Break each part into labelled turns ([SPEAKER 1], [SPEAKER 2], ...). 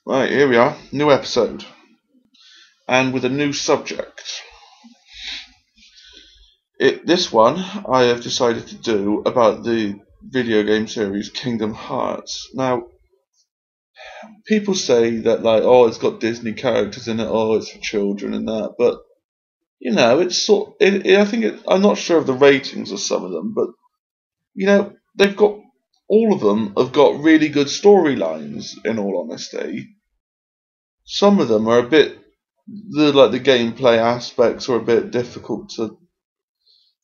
[SPEAKER 1] Right, here we are, new episode, and with a new subject. This one I have decided to do about the video game series Kingdom Hearts. Now, people say that oh, it's got Disney characters in it, oh, it's for children and that, but it's I think I'm not sure of the ratings of some of them, but they've got all of them have got really good storylines. In all honesty, some of them are a bit the gameplay aspects are a bit difficult to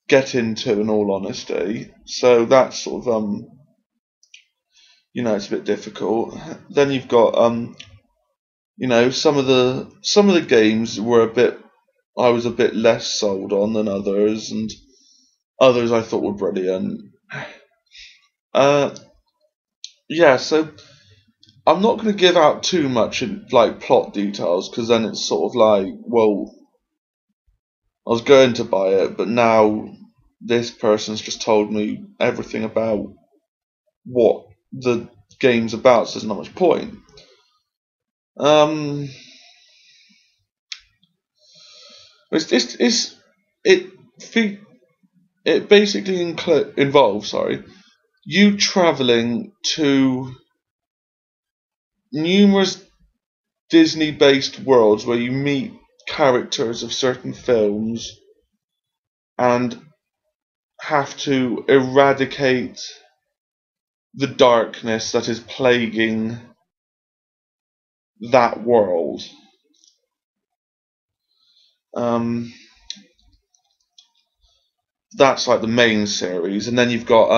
[SPEAKER 1] get into, in all honesty. So that's sort of it's a bit difficult. Then you've got some of the games were I was a bit less sold on than others, and others I thought were brilliant. Uh yeah, so I'm not going to give out too much in plot details, because then it's sort of well, I was going to buy it, but now this person's just told me everything about what the game's about, so there's not much point. Um, it it basically involves you traveling to numerous Disney-based worlds where you meet characters of certain films and have to eradicate the darkness that is plaguing that world. That's the main series, and then you've got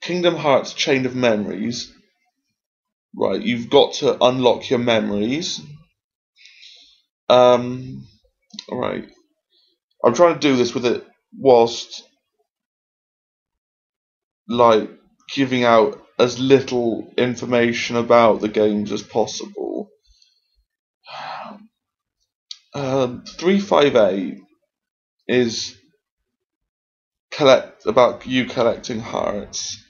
[SPEAKER 1] Kingdom Hearts Chain of Memories. Right, you've got to unlock your memories. Alright. I'm trying to do this with it whilst giving out as little information about the games as possible. 358 is about you collecting hearts.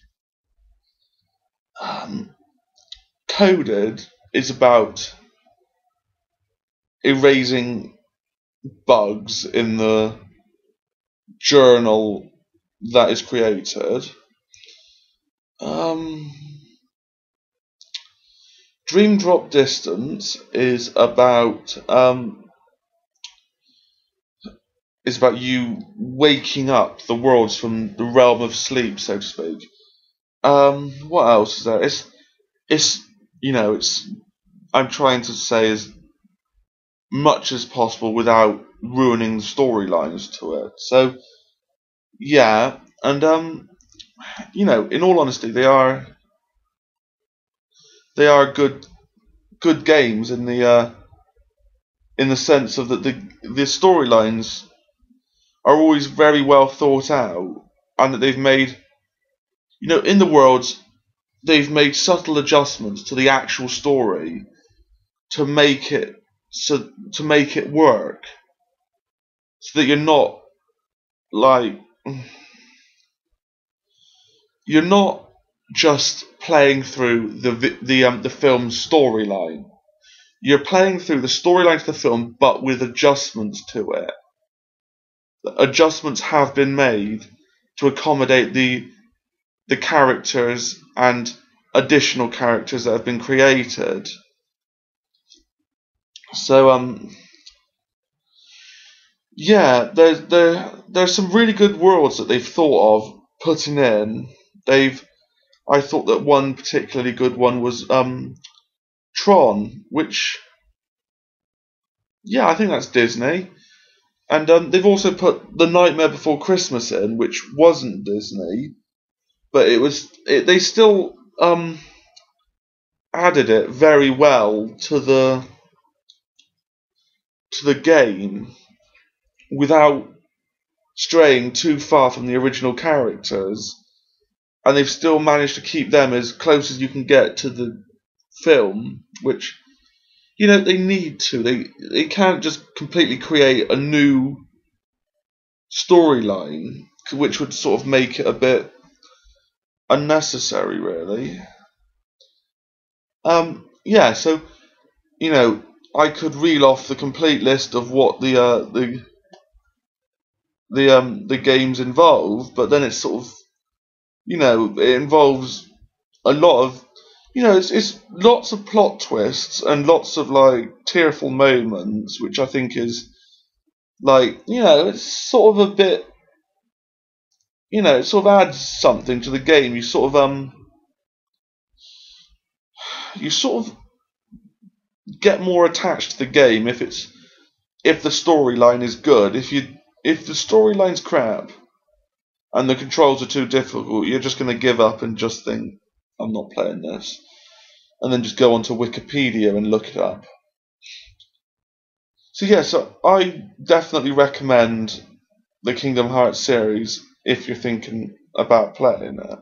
[SPEAKER 1] Coded is about erasing bugs in the journal that is created. Dream Drop Distance is about you waking up the worlds from the realm of sleep, so to speak. What else is there? It's I'm trying to say as much as possible without ruining the storylines to it. So yeah, and in all honesty, they are good games in the sense of that the storylines are always very well thought out, and that they've made in the worlds they've made subtle adjustments to the actual story to make it work, so that you're not just playing through the film's storyline. You're playing through the storyline to the film, but with adjustments to it. Adjustments have been made to accommodate the characters and additional characters that have been created. So yeah, there's some really good worlds that they've thought of putting in. I thought that one particularly good one was Tron, which, yeah, I think that's Disney. And they've also put The Nightmare Before Christmas in, which wasn't Disney, but they still added it very well to the game without straying too far from the original characters, and they've still managed to keep them as close as you can get to the film, which they need to. They can't just completely create a new storyline, which would sort of make it a bit unnecessary, really. Yeah. So I could reel off the complete list of what the games involve, but then it's sort of it involves a lot of it's lots of plot twists and lots of like tearful moments, which I think is like it's sort of a bit it sort of adds something to the game. You sort of get more attached to the game if the storyline is good. If the storyline's crap and the controls are too difficult, you're just going to give up and just think, I'm not playing this, and then just go onto Wikipedia and look it up. So yeah, so I definitely recommend the Kingdom Hearts series if you're thinking about playing it.